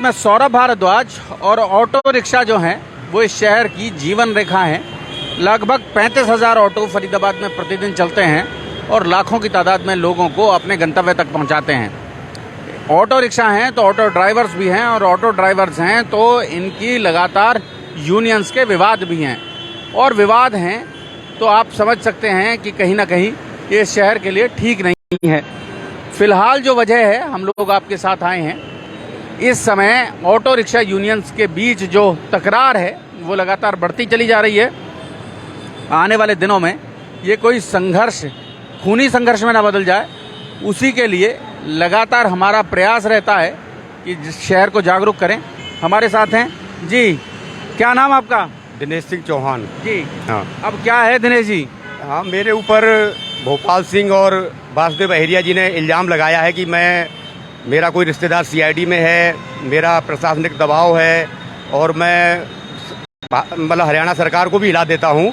मैं सौरभ भारद्वाज। और auto rickshaw जो हैं वो इस शहर की जीवन रेखा हैं। लगभग 35,000 ऑटो फरीदाबाद में प्रतिदिन चलते हैं और लाखों की तादाद में लोगों को अपने गंतव्य तक पहुंचाते हैं। ऑटो रिक्शा हैं तो ऑटो ड्राइवर्स भी हैं, और ऑटो ड्राइवर्स हैं तो इनकी लगातार यूनियंस के विवाद भी हैं। और विवाद हैं तो आप समझ सकते हैं कि कहीं ना कहीं ये शहर के लिए ठीक नहीं है। फिलहाल जो वजह है, हम लोग आपके साथ आए हैं। इस समय ऑटो रिक्शा यूनियंस के बीच जो तकरार है वो लगातार बढ़ती चली जा रही है। आने वाले दिनों में ये कोई संघर्ष खूनी संघर्ष में ना बदल जाए, उसी के लिए लगातार हमारा प्रयास रहता है कि शहर को जागरूक करें। हमारे साथ हैं जी, क्या नाम आपका? दिनेश सिंह चौहान जी। हाँ। अब क्या है दिनेश जी? हाँ, मेरे ऊपर भोपाल सिंह और वासुदेव अहिरिया जी ने इल्ज़ाम लगाया है कि मेरा कोई रिश्तेदार सीआईडी में है, मेरा प्रशासनिक दबाव है और मैं मतलब हरियाणा सरकार को भी हिला देता हूँ।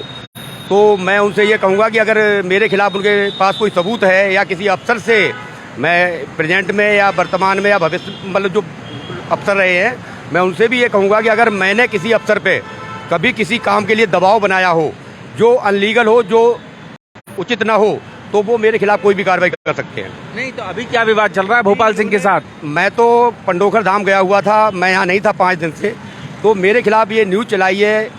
तो मैं उनसे ये कहूँगा कि अगर मेरे खिलाफ उनके पास कोई सबूत है या किसी अफसर से, मैं प्रेजेंट में या वर्तमान में या भविष्य मतलब जो अफसर रहे हैं, मैं उनसे भी ये कहूँगा कि अगर मैंने किसी अफसर पे कभी किसी काम के लिए दबाव बनाया हो जो अनलीगल हो, जो उचित ना हो, तो वो मेरे खिलाफ कोई भी कार्रवाई कर सकते हैं। नहीं तो अभी क्या विवाद चल रहा है भोपाल सिंह के साथ? मैं तो पंडोखर धाम गया हुआ था, मैं यहाँ नहीं था 5 दिन से। तो मेरे खिलाफ ये न्यूज़ चलाई है,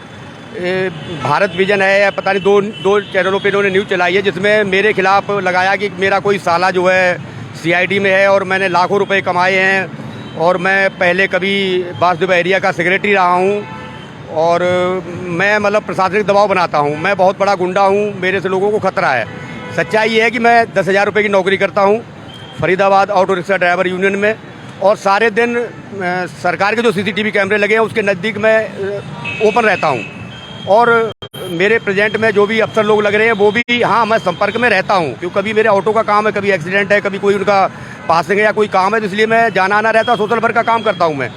भारत विजन है या पता नहीं, दो चैनलों पे इन्होंने न्यूज़ चलाई है जिसमें मेरे खिलाफ लगाया कि मेरा कोई साला जो है सीआईडी में है और मैंने लाखों रुपए कमाए हैं और मैं पहले कभी वासुदेव अहिरिया का सेक्रेटरी रहा हूँ और मैं मतलब प्रशासनिक दबाव बनाता हूँ, मैं बहुत बड़ा गुंडा हूँ, मेरे से लोगों को खतरा है। सच्चाई ये है कि मैं 10,000 रुपये की नौकरी करता हूँ Faridabad auto rickshaw driver union में, और सारे दिन सरकार के जो सीसीटीवी कैमरे लगे हैं उसके नज़दीक मैं ओपन रहता हूँ। और मेरे प्रेजेंट में जो भी अफसर लोग लग रहे हैं वो भी, हाँ, मैं संपर्क में रहता हूँ क्योंकि कभी मेरे ऑटो का काम है, कभी एक्सीडेंट है, कभी कोई उनका पासिंग है या कोई काम है, तो इसलिए मैं जाना आना रहता, सोशल वर्क का काम करता हूँ।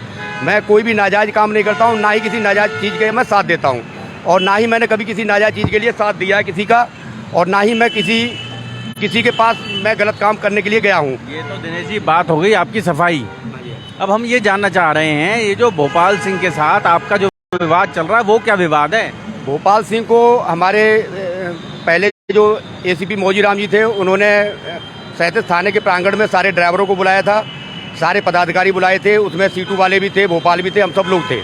मैं कोई भी नाजायज़ काम नहीं करता हूँ, ना ही किसी नाजायज़ चीज़ के मैं साथ देता हूँ, और ना ही मैंने कभी किसी नाजायज़ चीज़ के लिए साथ दिया है किसी का, और ना ही मैं किसी के पास मैं गलत काम करने के लिए गया हूँ। ये तो दिनेश जी बात हो गई आपकी सफाई। अब हम ये जानना चाह रहे हैं, ये जो भोपाल सिंह के साथ आपका जो विवाद चल रहा है वो क्या विवाद है? भोपाल सिंह को हमारे पहले जो एसीपी मौजीराम जी थे, उन्होंने 37 थाने के प्रांगण में सारे ड्राइवरों को बुलाया था, सारे पदाधिकारी बुलाए थे, उसमें सीटू वाले भी थे, भोपाल भी थे, हम सब लोग थे।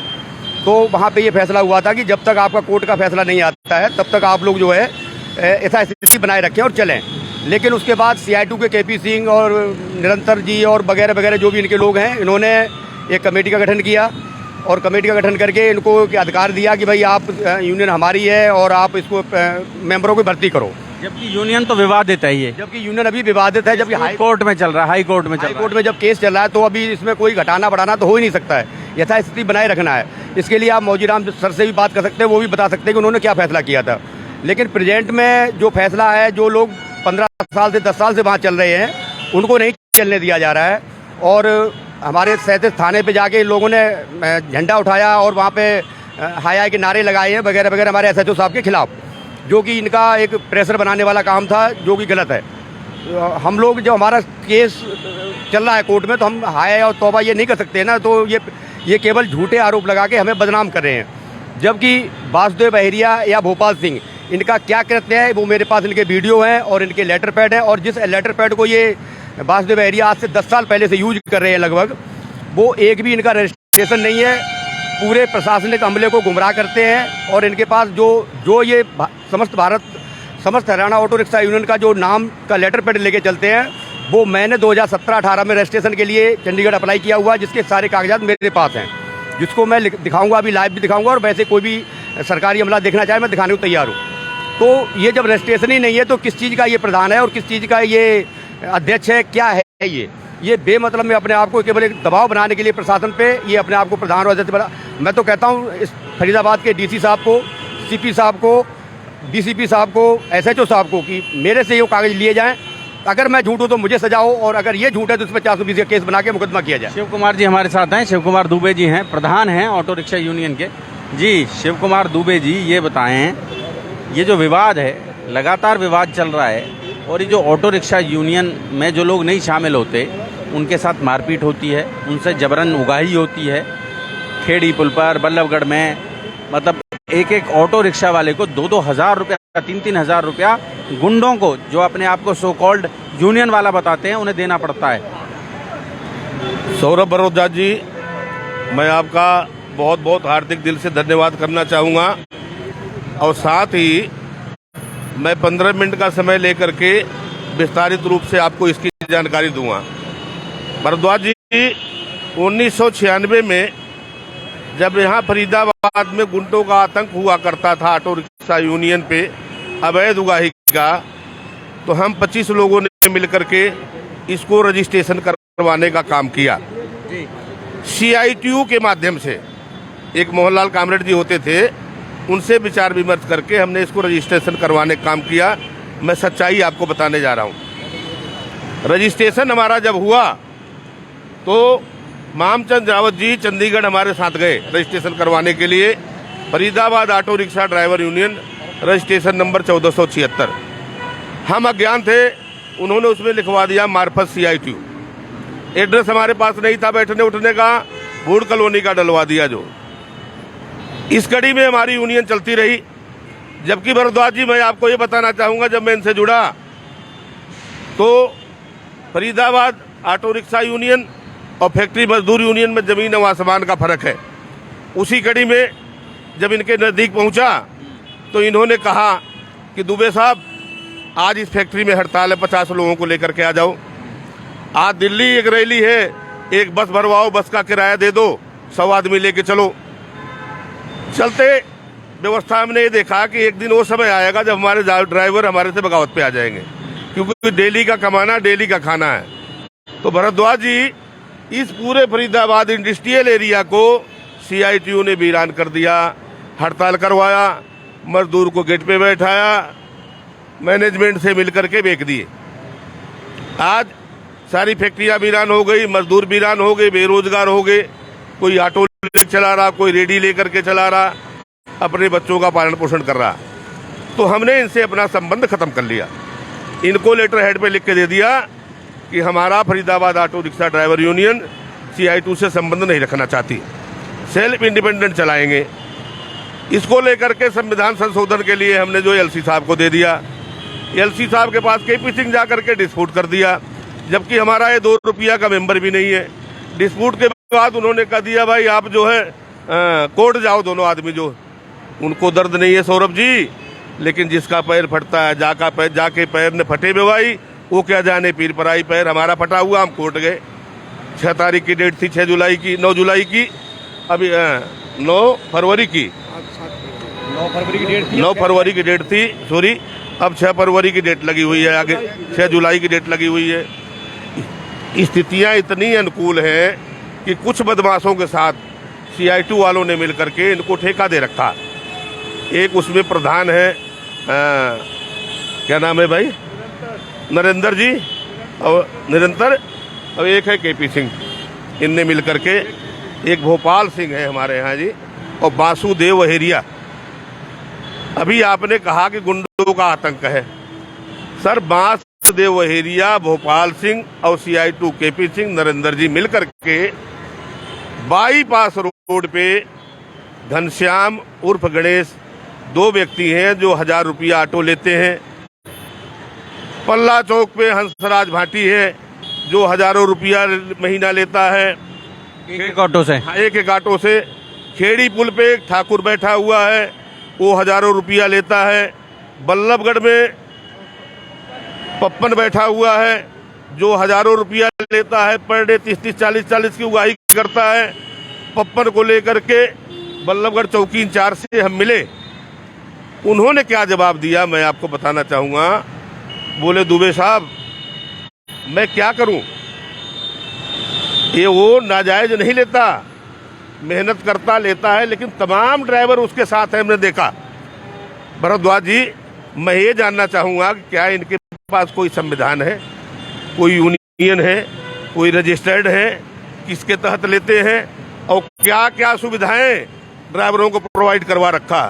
तो वहाँ पे ये फैसला हुआ था कि जब तक आपका कोर्ट का फैसला नहीं आता है तब तक आप लोग जो है ऐसा स्थिति बनाए रखें और चलें। लेकिन उसके बाद सीआईटू के केपी सिंह और निरंतर जी और वगैरह वगैरह जो भी इनके लोग हैं, इन्होंने एक कमेटी का गठन किया और कमेटी का गठन करके इनको अधिकार दिया कि भाई आप यूनियन हमारी है और आप इसको मेंबरों को भर्ती करो। जबकि यूनियन तो विवादित है, ये जबकि यूनियन अभी विवादित है, जबकि हाई कोर्ट में चल रहा है, हाई कोर्ट में जब केस चल रहा है, तो अभी इसमें कोई घटाना बढ़ाना तो हो ही नहीं सकता है, यथास्थिति बनाए रखना है। इसके लिए आप मौजीराम सर से भी बात कर सकते हैं, वो भी बता सकते हैं कि उन्होंने क्या फैसला किया था। लेकिन प्रेजेंट में जो फैसला है, जो लोग 15 साल से 10 साल से वहाँ चल रहे हैं, उनको नहीं चलने दिया जा रहा है। और हमारे 37 थाने पे जाके लोगों ने झंडा उठाया और वहाँ पे हाय के नारे लगाए हैं वगैरह वगैरह हमारे एसएचओ साहब के खिलाफ, जो कि इनका एक प्रेशर बनाने वाला काम था, जो कि गलत है। हम लोग जब हमारा केस चल रहा है कोर्ट में, तो हम हाय और तौबा ये नहीं कर सकते ना, तो ये केवल झूठे आरोप लगा के हमें बदनाम कर रहे हैं। जबकि वासुदेव अहिरिया या भोपाल सिंह, इनका क्या कृत्य है वो मेरे पास इनके वीडियो हैं और इनके लेटर पैड हैं, और जिस लेटर पैड को ये वासुदेव अहिरिया आज से 10 साल पहले से यूज कर रहे हैं लगभग, वो एक भी इनका रजिस्ट्रेशन नहीं है। पूरे प्रशासनिक अमले को गुमराह करते हैं और इनके पास जो ये समस्त हरियाणा ऑटो रिक्शा यूनियन का जो नाम का लेटर पैड लेके चलते हैं, वो मैंने 2017-18 में रजिस्ट्रेशन के लिए चंडीगढ़ अप्लाई किया हुआ, जिसके सारे कागजात मेरे पास हैं, जिसको मैं दिखाऊंगा, अभी लाइव भी दिखाऊंगा, और वैसे कोई भी सरकारी अमला देखना चाहे मैं दिखाने को तैयार हूँ। तो ये जब रजिस्ट्रेशन ही नहीं है, तो किस चीज़ का ये प्रधान है और किस चीज़ का ये अध्यक्ष है, क्या है ये बेमतलब में अपने आप को केवल एक दबाव बनाने के लिए प्रशासन पे ये अपने आप को प्रधान और अध्यक्ष बना। मैं तो कहता हूँ इस फरीदाबाद के डीसी साहब को, सीपी साहब को, डीसीपी साहब को, एसएचओ साहब को कि मेरे से ये कागज लिए जाएं, अगर मैं झूठ हूँ तो मुझे सजा हो, और अगर ये झूठ है तो इस पर 420 का केस बना के मुकदमा किया जाए। शिव कुमार जी हमारे साथ हैं, शिव कुमार दुबे जी हैं, प्रधान हैं ऑटो रिक्शा यूनियन के। जी शिव कुमार दुबे जी, ये बताएं, ये जो विवाद है, लगातार विवाद चल रहा है, और ये जो ऑटो रिक्शा यूनियन में जो लोग नहीं शामिल होते उनके साथ मारपीट होती है, उनसे जबरन उगाही होती है। खेड़ी पुल पर, बल्लभगढ़ में, मतलब एक एक ऑटो रिक्शा वाले को 2-2 हज़ार रुपया, 3-3 हज़ार रुपया गुंडों को, जो अपने आप को सो कॉल्ड यूनियन वाला बताते हैं, उन्हें देना पड़ता है। सौरभ बरोदास जी, मैं आपका बहुत बहुत हार्दिक दिल से धन्यवाद करना चाहूँगा और साथ ही मैं 15 मिनट का समय लेकर के विस्तारित रूप से आपको इसकी जानकारी दूंगा। भारद्वाज जी, 1996 में जब यहाँ फरीदाबाद में गुंडों का आतंक हुआ करता था ऑटो रिक्शा यूनियन पे अवैध उगाही का, तो हम 25 लोगों ने मिलकर के इसको रजिस्ट्रेशन करवाने का काम किया। CITU के माध्यम से एक मोहनलाल कामरेड जी होते थे, उनसे विचार विमर्श करके हमने इसको रजिस्ट्रेशन करवाने का काम किया। मैं सच्चाई आपको बताने जा रहा हूँ। रजिस्ट्रेशन हमारा जब हुआ तो मामचंद रावत जी चंडीगढ़ हमारे साथ गए रजिस्ट्रेशन करवाने के लिए। Faridabad auto rickshaw driver union, registration number 1476। हम अज्ञान थे, उन्होंने उसमें लिखवा दिया मार्फत CITU। एड्रेस हमारे पास नहीं था बैठने उठने का, बूढ़ कॉलोनी का डलवा दिया। जो इस कड़ी में हमारी यूनियन चलती रही। जबकि भरद्वाज जी, मैं आपको ये बताना चाहूँगा, जब मैं इनसे जुड़ा तो फरीदाबाद ऑटो रिक्शा यूनियन और फैक्ट्री मजदूर यूनियन में ज़मीन और आसमान का फ़र्क है। उसी कड़ी में जब इनके नज़दीक पहुंचा तो इन्होंने कहा कि दुबे साहब, आज इस फैक्ट्री में हड़ताल है, 50 लोगों को लेकर के आ जाओ। आज दिल्ली एक रैली है, एक बस भरवाओ, बस का किराया दे दो, 100 आदमी लेके चलो। चलते व्यवस्था हमने ये देखा कि एक दिन वो समय आएगा जब हमारे ड्राइवर हमारे से बगावत पे आ जाएंगे, क्योंकि डेली का कमाना, डेली का खाना है। तो भरद्वाज जी, इस पूरे फरीदाबाद इंडस्ट्रियल एरिया को CITU ने वीरान कर दिया, हड़ताल करवाया, मजदूर को गेट पे बैठाया, मैनेजमेंट से मिलकर के बेच दिए। आज सारी फैक्ट्रियां वीरान हो गई, मजदूर वीरान हो गए, बेरोजगार हो गए। कोई ऑटो चला रहा, कोई रेडी लेकर के चला रहा, अपने बच्चों का पालन पोषण कर रहा। तो हमने इनसे अपना संबंध खत्म कर लिया। इनको लेटर हेड पे लिख के दे दिया कि हमारा Faridabad auto rickshaw driver union CITU से संबंध नहीं रखना चाहती, सेल्फ इंडिपेंडेंट चलाएंगे। इसको लेकर के संविधान संशोधन के लिए हमने जो LC साहब को दे दिया। LC साहब के पास KP सिंह जा करके डिस्प्यूट कर दिया, जबकि हमारा ये 2 रुपया का मेंबर भी नहीं है। डिस्प्यूट के बाद उन्होंने कह दिया, भाई आप जो है कोर्ट जाओ। दोनों आदमी जो, उनको दर्द नहीं है सौरभ जी, लेकिन जिसका पैर फटता है जाके पैर ने फटे में भाई, वो क्या जाने पीर पराई पैर। हमारा फटा हुआ, हम कोर्ट गए। 6 तारीख की डेट थी, 9 जुलाई की, अभी 9 फरवरी की 9 फरवरी की डेट थी, सॉरी। अब 6 फरवरी की डेट लगी हुई है, आगे 6 जुलाई की डेट लगी हुई है। स्थितियां इतनी अनुकूल हैं कि कुछ बदमाशों के साथ CITU वालों ने मिलकर के इनको ठेका दे रखा। एक उसमें प्रधान है, क्या नाम है भाई, नरेंद्र जी, और निरंतर, और एक है KP सिंह। इनने मिलकर के, एक भोपाल सिंह है हमारे यहाँ जी, और वासुदेव वहेरिया। अभी आपने कहा कि गुंडों का आतंक है। सर, वासुदेव वहेरिया, भोपाल सिंह और CITU KP सिंह, नरेंद्र जी मिलकर के बाईपास रोड पे घनश्याम उर्फ गणेश, 2 व्यक्ति हैं जो 1000 रुपया ऑटो लेते हैं। पल्ला चौक पे हंसराज भाटी है जो हजारों रुपया महीना लेता है एक ऑटो से। एक ऑटो से। खेड़ी पुल पे एक ठाकुर बैठा हुआ है, वो हजारों रुपया लेता है। बल्लभगढ़ में पप्पन बैठा हुआ है जो हजारों रुपया लेता है, पर डे 30-30, 40-40 की उगाही करता है। पप्पन को लेकर के बल्लभगढ़ चौकी इंचार्ज से हम मिले, उन्होंने क्या जवाब दिया मैं आपको बताना चाहूँगा। बोले, दुबे साहब मैं क्या करूं, ये वो नाजायज नहीं लेता, मेहनत करता लेता है, लेकिन तमाम ड्राइवर उसके साथ है, हमने देखा। भरद्वाज जी, मैं ये जानना चाहूँगा कि क्या इनके पास कोई संविधान है, कोई यूनियन है, कोई रजिस्टर्ड है, किसके तहत लेते हैं और क्या क्या सुविधाएं ड्राइवरों को प्रोवाइड करवा रखा।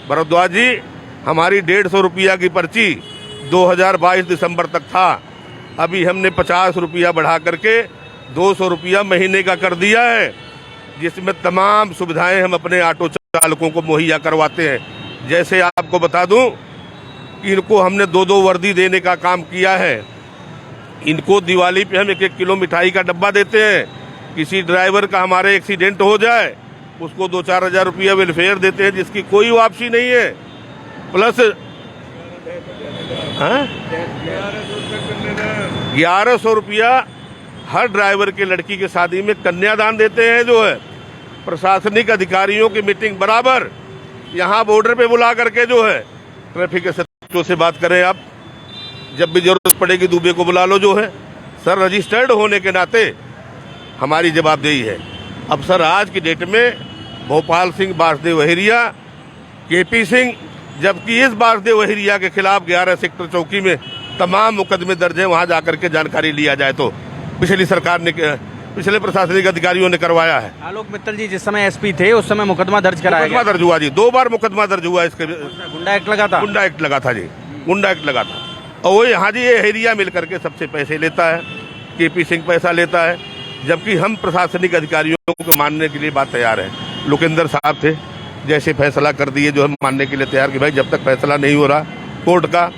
भरद्वाज जी, हमारी 150 रुपया की पर्ची 2022 दिसंबर तक था। अभी हमने 50 रुपया बढ़ा करके 200 रुपया महीने का कर दिया है, जिसमें तमाम सुविधाएं हम अपने ऑटो चालकों को मुहैया करवाते हैं। जैसे आपको बता दूं कि इनको हमने 2-2 वर्दी देने का काम किया है। इनको दिवाली पे हम 1-1 किलो मिठाई का डब्बा देते हैं। किसी ड्राइवर का हमारे एक्सीडेंट हो जाए उसको 2-4 हज़ार रुपया वेलफेयर देते हैं, जिसकी कोई वापसी नहीं है। प्लस 1100 रुपया हर ड्राइवर के लड़की की शादी में कन्यादान देते हैं। जो है प्रशासनिक अधिकारियों की मीटिंग बराबर यहाँ बॉर्डर पे बुला करके जो है ट्रैफिक एसएचओ से बात करें। आप जब भी जरूरत पड़ेगी दुबे को बुला लो। जो है सर, रजिस्टर्ड होने के नाते हमारी जवाबदेही है। अब सर, आज की डेट में भोपाल सिंह वासुदेव अहिरिया, केपी सिंह, जबकि इस वासुदेव अहिरिया के खिलाफ 11 सेक्टर चौकी में तमाम मुकदमे दर्ज हैं। वहां जाकर के जानकारी लिया जाए तो पिछली सरकार ने, पिछले प्रशासनिक अधिकारियों ने करवाया है। आलोक मित्तल जी जिस समय एसपी थे उस समय मुकदमा दर्ज कराया गया। मुकदमा दर्ज हुआ जी, 2 बार मुकदमा दर्ज हुआ। इसके गुंडा एक्ट लगा था। गुंडा एक्ट लगा था जी, गुंडा एक्ट लगा था। और वो यहाँ जी ये अहिरिया मिल करके सबसे पैसे लेता है, केपी सिंह पैसा लेता है, जबकि हम प्रशासनिक अधिकारियों को मानने के लिए बात तैयार है। लोकेंद्र साहब थे, जैसे फैसला कर दिए जो हम मानने के लिए तैयार कि भाई जब तक फैसला नहीं हो रहा कोर्ट का,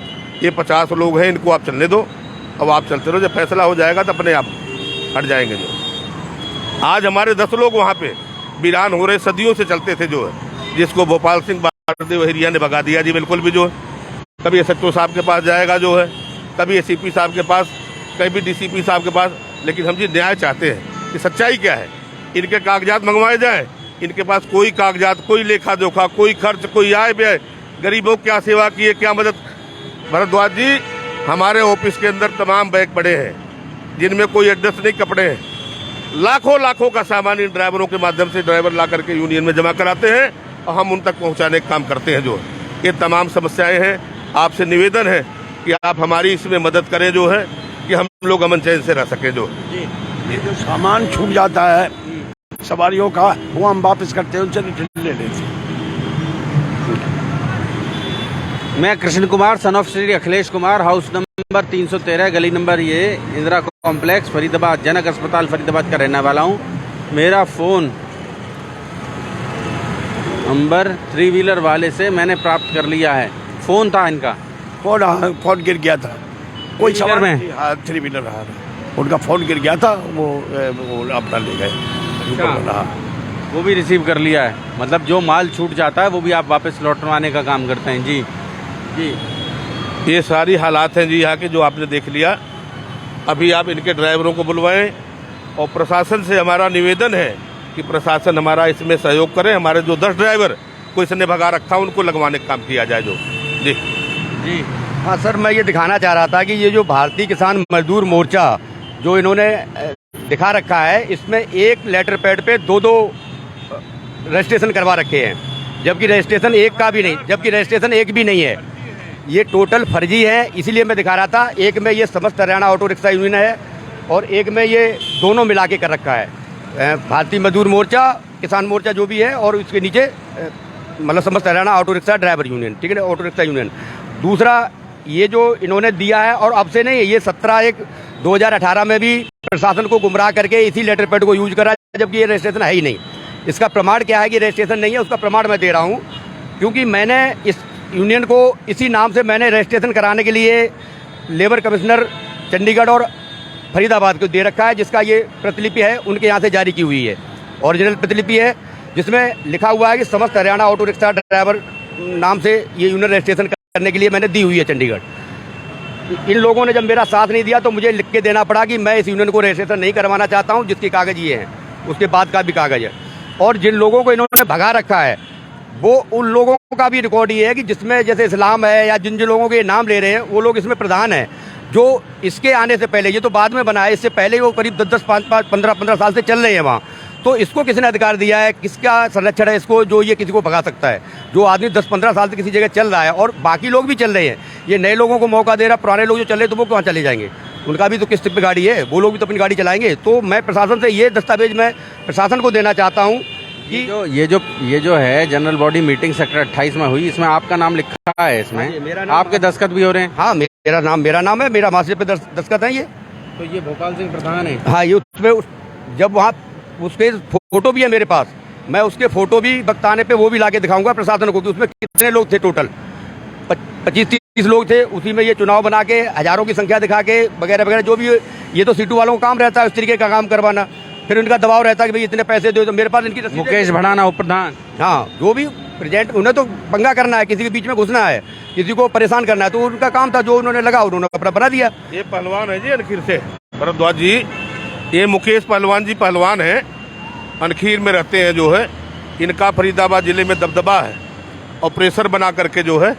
ये 50 लोग हैं, इनको आप चलने दो। अब आप चलते रहो, जब फैसला हो जाएगा तो अपने आप हट जाएंगे। जो आज हमारे 10 लोग वहाँ पे वीरान हो रहे, सदियों से चलते थे जो है, जिसको भोपाल सिंह वासुदेव अहिरिया ने भगा दिया जी। बिल्कुल भी जो है कभी एसएचओ साहब के पास जाएगा, जो है कभी एसीपी साहब के पास, कभी डीसीपी साहब के पास। लेकिन हम जी न्याय चाहते हैं कि सच्चाई क्या है। इनके कागजात मंगवाए जाएं, इनके पास कोई कागजात, कोई लेखा जोखा, कोई खर्च, कोई आय व्यय, गरीबों की क्या सेवा की है, क्या मदद। भरद्वाज जी, हमारे ऑफिस के अंदर तमाम बैग पड़े हैं जिनमें कोई एड्रेस नहीं, कपड़े हैं। लाखों का सामान इन ड्राइवरों के माध्यम से ड्राइवर ला करके यूनियन में जमा कराते हैं और हम उन तक पहुंचाने का काम करते हैं। जो ये तमाम समस्याएं हैं, आपसे निवेदन है कि आप हमारी इसमें मदद करें, जो है कि हम लोग अमन चैन से रह सके। जो जो सामान छूट जाता है सवारियों का, वो हम वापस करते हैं, उनसे रिटर्न ले लेते हैं। मैं Krishna Kumar, son of Shri Akhilesh Kumar, house number 313, गली नंबर ये इंदिरा कॉम्प्लेक्स, फरीदाबाद, जनक अस्पताल फरीदाबाद का रहने वाला हूँ। मेरा फ़ोन नंबर 3 व्हीलर वाले से मैंने प्राप्त कर लिया है। फ़ोन था इनका, फोन गिर गया था, कोई थ्री-व्हीलर सवाल में? हाँ, 3 व्हीलर हाँ, उनका फोन गिर गया था, वो अपना ले गए। हाँ, वो भी रिसीव कर लिया है। मतलब जो माल छूट जाता है वो भी आप वापस लौटवाने का काम करते हैं। जी जी, ये सारी हालात हैं जी यहाँ के, जो आपने देख लिया। अभी आप इनके ड्राइवरों को बुलवाएं और प्रशासन से हमारा निवेदन है कि प्रशासन हमारा इसमें सहयोग करे। हमारे जो 10 ड्राइवर को इसने भगा रखा उनको लगवाने का काम किया जाए। जो जी जी हाँ सर, मैं ये दिखाना चाह रहा था कि ये जो भारतीय किसान मजदूर मोर्चा जो इन्होंने दिखा रखा है, इसमें एक लेटर पैड पे 2-2 रजिस्ट्रेशन करवा रखे हैं, जबकि रजिस्ट्रेशन एक भी नहीं है। ये टोटल फर्जी है, इसीलिए मैं दिखा रहा था। एक में ये समस्त हरियाणा ऑटो रिक्शा यूनियन है और एक में ये दोनों मिला के कर रखा है, भारतीय मजदूर मोर्चा, किसान मोर्चा जो भी है, और उसके नीचे मतलब समस्त Haryana auto rickshaw driver union, ठीक है, ऑटो रिक्शा यूनियन। दूसरा ये जो इन्होंने दिया है, और अब से नहीं, ये 17/1/2018 में भी प्रशासन को गुमराह करके इसी लेटर पैड को यूज करा, जबकि ये रजिस्ट्रेशन है ही नहीं। इसका प्रमाण क्या है कि रजिस्ट्रेशन नहीं है, उसका प्रमाण मैं दे रहा हूँ, क्योंकि मैंने इस यूनियन को इसी नाम से मैंने रजिस्ट्रेशन कराने के लिए लेबर कमिश्नर चंडीगढ़ और फरीदाबाद को दे रखा है, जिसका ये प्रतिलिपि है उनके यहाँ से जारी की हुई है, ओरिजिनल प्रतिलिपि है, जिसमें लिखा हुआ है कि समस्त हरियाणा ऑटो रिक्शा ड्राइवर नाम से ये यूनियन रजिस्ट्रेशन करने के लिए मैंने दी हुई है चंडीगढ़। इन लोगों ने जब मेरा साथ नहीं दिया तो मुझे लिख के देना पड़ा कि मैं इस यूनियन को रजिस्ट्रेशन नहीं करवाना चाहता हूँ, जिसके कागज ये हैं, उसके बाद का भी कागज है। और जिन लोगों को इन्होंने भगा रखा है वो उन लोगों का भी रिकॉर्ड ये है कि जिसमें जैसे इस्लाम है, या जिन जिन लोगों के नाम ले रहे हैं वो लोग इसमें प्रधान हैं, जो इसके आने से पहले, ये तो बाद में बना है, इससे पहले वो करीब 10-10, 5-5, 15-15 साल से चल रहे हैं वहाँ। तो इसको किसने अधिकार दिया है, किसका संरक्षण है इसको, जो ये किसी को भगा सकता है? जो आदमी 10-15 साल से किसी जगह चल रहा है और बाकी लोग भी चल रहे हैं, ये नए लोगों को मौका दे रहा, पुराने लोग जो चल रहे हैं तो वो कहाँ चले जाएंगे? उनका भी तो किस्त पे गाड़ी है, वो लोग भी तो अपनी गाड़ी चलाएंगे। तो मैं प्रशासन से ये दस्तावेज मैं प्रशासन को देना चाहता हूँ ये जो है जनरल बॉडी मीटिंग सेक्टर 28 में हुई, इसमें आपका नाम लिखा है, इसमें मेरा नाम आपके दस्तखत भी हो रहे हैं। हाँ, मेरा नाम है, मेरा मार्कशीट पे दस्तखत है ये। तो ये भोपाल सिंह प्रधान है। हाँ, ये उसमें जब वहाँ उसके फोटो भी है मेरे पास, मैं उसके फोटो भी वक्त आने पे वो भी लाके दिखाऊंगा प्रशासन को कि उसमें कितने लोग थे। टोटल 25-30 लोग थे। उसी में ये चुनाव बना के हजारों की संख्या दिखा के वगैरह वगैरह जो भी, ये तो सीटू वालों का काम रहता है उस तरीके का काम करवाना। फिर उनका दबाव रहता है कि भाई इतने पैसे दो, तो मेरे पास इनकी रसीदें- मुकेश भड़ाना उप प्रधान। हाँ, जो भी प्रेजेंट, उन्हें तो पंगा करना है, किसी के बीच में घुसना है, किसी को परेशान करना है, तो उनका काम था, जो उन्होंने लगा उन्होंने अपना बना दिया। ये पहलवान है जी अनखीर से, भरद्वाज जी, ये मुकेश पहलवान जी पहलवान है, अनखीर में रहते हैं जो है। इनका फरीदाबाद जिले में दबदबा है और प्रेशर बना करके जो है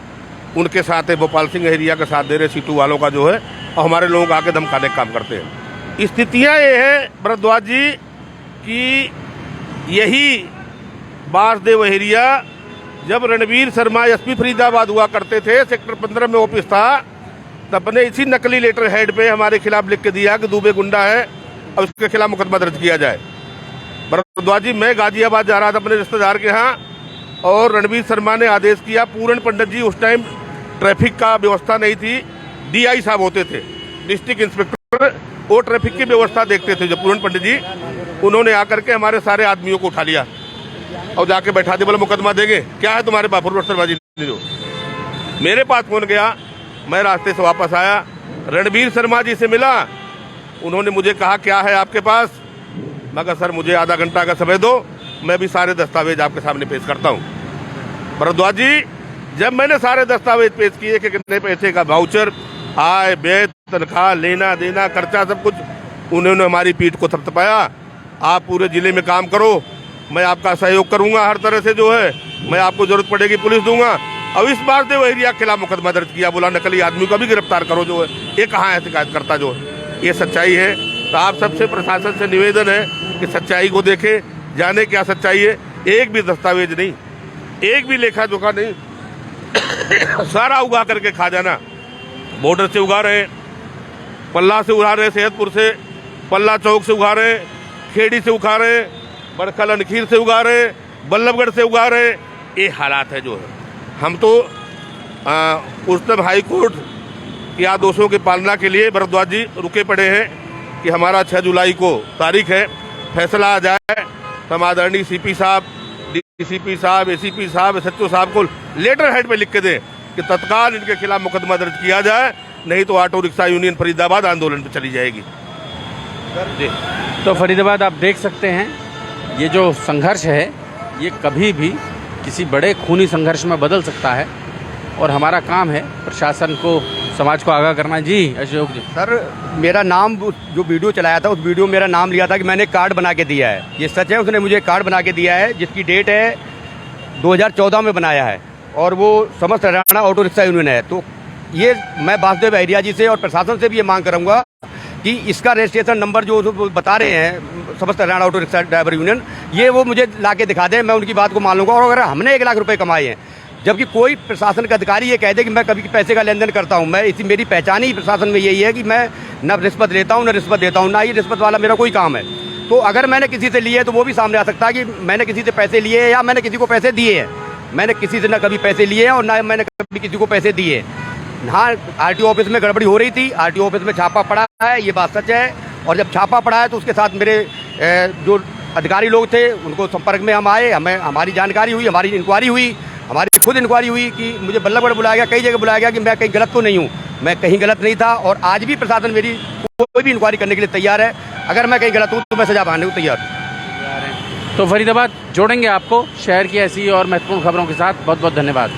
उनके साथ है, भोपाल सिंह एरिया का साथ दे रहे सीटू वालों का जो है, और हमारे लोगों को आके धमकाने का काम करते हैं। स्थितियाँ ये है भरद्वाज जी कि यही बासदेव एरिया जब रणवीर शर्मा एसपी फरीदाबाद हुआ करते थे, सेक्टर 15 में ऑफिस था, तब ने इसी नकली लेटर हेड पे हमारे खिलाफ लिख के दिया कि दुबे गुंडा है और उसके खिलाफ मुकदमा दर्ज किया जाए। भरद्वाज जी, मैं गाजियाबाद जा रहा था अपने रिश्तेदार के यहाँ, और रणवीर शर्मा ने आदेश किया, पूरन पंडित जी, उस टाइम ट्रैफिक का व्यवस्था नहीं थी, डीआई साहब होते थे, डिस्ट्रिक्ट इंस्पेक्टर, वो ट्रैफिक की व्यवस्था देखते थे। जब पूरन पंडित जी, उन्होंने आकर के हमारे सारे आदमियों को उठा लिया और जाके बैठा दिया, बोले मुकदमा देंगे, क्या है तुम्हारे पास? फुटबॉल जो मेरे पास फोन गया, मैं रास्ते से वापस आया, रणवीर शर्मा जी से मिला, उन्होंने मुझे कहा क्या है आपके पास? मैं कहा सर मुझे आधा घंटा का समय दो, मैं भी सारे दस्तावेज आपके सामने पेश करता हूँ। भरद्वाज जी, जब मैंने सारे दस्तावेज पेश किए कि कितने पैसे का वाउचर, आय, व्यय, तनख्वाह, लेना देना, खर्चा, सब कुछ, उन्होंने हमारी पीठ को थपथपाया। आप पूरे जिले में काम करो, मैं आपका सहयोग करूंगा हर तरह से जो है, मैं आपको जरूरत पड़ेगी पुलिस दूंगा। अब इस बार देव एरिया के खिलाफ मुकदमा दर्ज किया, बोला नकली आदमी को भी गिरफ्तार करो जो है, ये कहाँ है शिकायत करता जो है, ये सच्चाई है। तो आप सबसे प्रशासन से निवेदन है कि सच्चाई को देखे, जाने क्या सच्चाई है। एक भी दस्तावेज नहीं, एक भी लेखा जोखा नहीं, सारा उगा करके खा जाना। बॉर्डर से उगा रहे, पल्ला से उगा रहे, सेहतपुर से, पल्ला चौक से उगा रहे, खेड़ी से उगा रहे, बड़खल अनखीर से उगा रहे, बल्लभगढ़ से उगा रहे। ये हालात है जो है। हम तो उच्चतम हाई कोर्ट के आदेशों की पालना के लिए भरद्वाज जी रुके पड़े हैं कि हमारा 6 जुलाई को तारीख है, फैसला आ जाए। हम आदरणीय सीपी साहब, डीसीपी साहब, एसीपी साहब, एसएचओ साहब को लेटर हेड पे लिख के दें कि तत्काल इनके खिलाफ मुकदमा दर्ज किया जाए, नहीं तो ऑटो रिक्शा यूनियन फरीदाबाद आंदोलन पे चली जाएगी। तो फरीदाबाद आप देख सकते हैं, ये जो संघर्ष है ये कभी भी किसी बड़े खूनी संघर्ष में बदल सकता है, और हमारा काम है प्रशासन को, समाज को आगाह करना। जी अशोक जी। सर, मेरा नाम, जो वीडियो चलाया था उस वीडियो में मेरा नाम लिया था कि मैंने कार्ड बना के दिया है। ये सच है, उसने मुझे कार्ड बना के दिया है जिसकी डेट है 2014 में बनाया है, और वो समस्त हरियाणा ऑटो रिक्शा यूनियन है। तो ये मैं बासदेव एरिया जी से और प्रशासन से भी ये मांग करूँगा कि इसका रजिस्ट्रेशन नंबर जो बता रहे हैं समस्त Haryana auto rickshaw driver union, ये वो मुझे ला के दिखा दें, मैं उनकी बात को मान लूँगा। और अगर हमने 1 लाख रुपए कमाए हैं, जबकि कोई प्रशासन का अधिकारी ये कह दे कि मैं कभी पैसे का लेन देन करता हूँ, मैं इसी, मेरी पहचान ही प्रशासन में यही है कि मैं न रिश्वत लेता हूँ न रिश्वत देता हूँ, ना ही रिश्वत वाला मेरा कोई काम है। तो अगर मैंने किसी से लिए तो वो भी सामने आ सकता है कि मैंने किसी से पैसे लिए या मैंने किसी को पैसे दिए हैं। मैंने किसी से न कभी पैसे लिए हैं और ना मैंने कभी किसी को पैसे दिए। हाँ, आरटीओ ऑफिस में गड़बड़ी हो रही थी, आरटीओ ऑफिस में छापा पड़ा है, ये बात सच है। और जब छापा पड़ा है तो उसके साथ मेरे जो अधिकारी लोग थे उनको संपर्क में हम आए, हमें हमारी जानकारी हुई, हमारी इंक्वायरी हुई, हमारी खुद इंक्वायरी हुई कि मुझे बल्लभगढ़ बुलाया गया, कई जगह बुलाया गया कि मैं कहीं गलत तो नहीं हूँ। मैं कहीं गलत नहीं था, और आज भी प्रशासन मेरी कोई भी इंक्वायरी करने के लिए तैयार है। अगर मैं कहीं गलत हूँ तो मैं सजा पाने को तैयार हूँ। तो फरीदाबाद जोड़ेंगे आपको शहर की ऐसी और महत्वपूर्ण खबरों के साथ। बहुत बहुत धन्यवाद।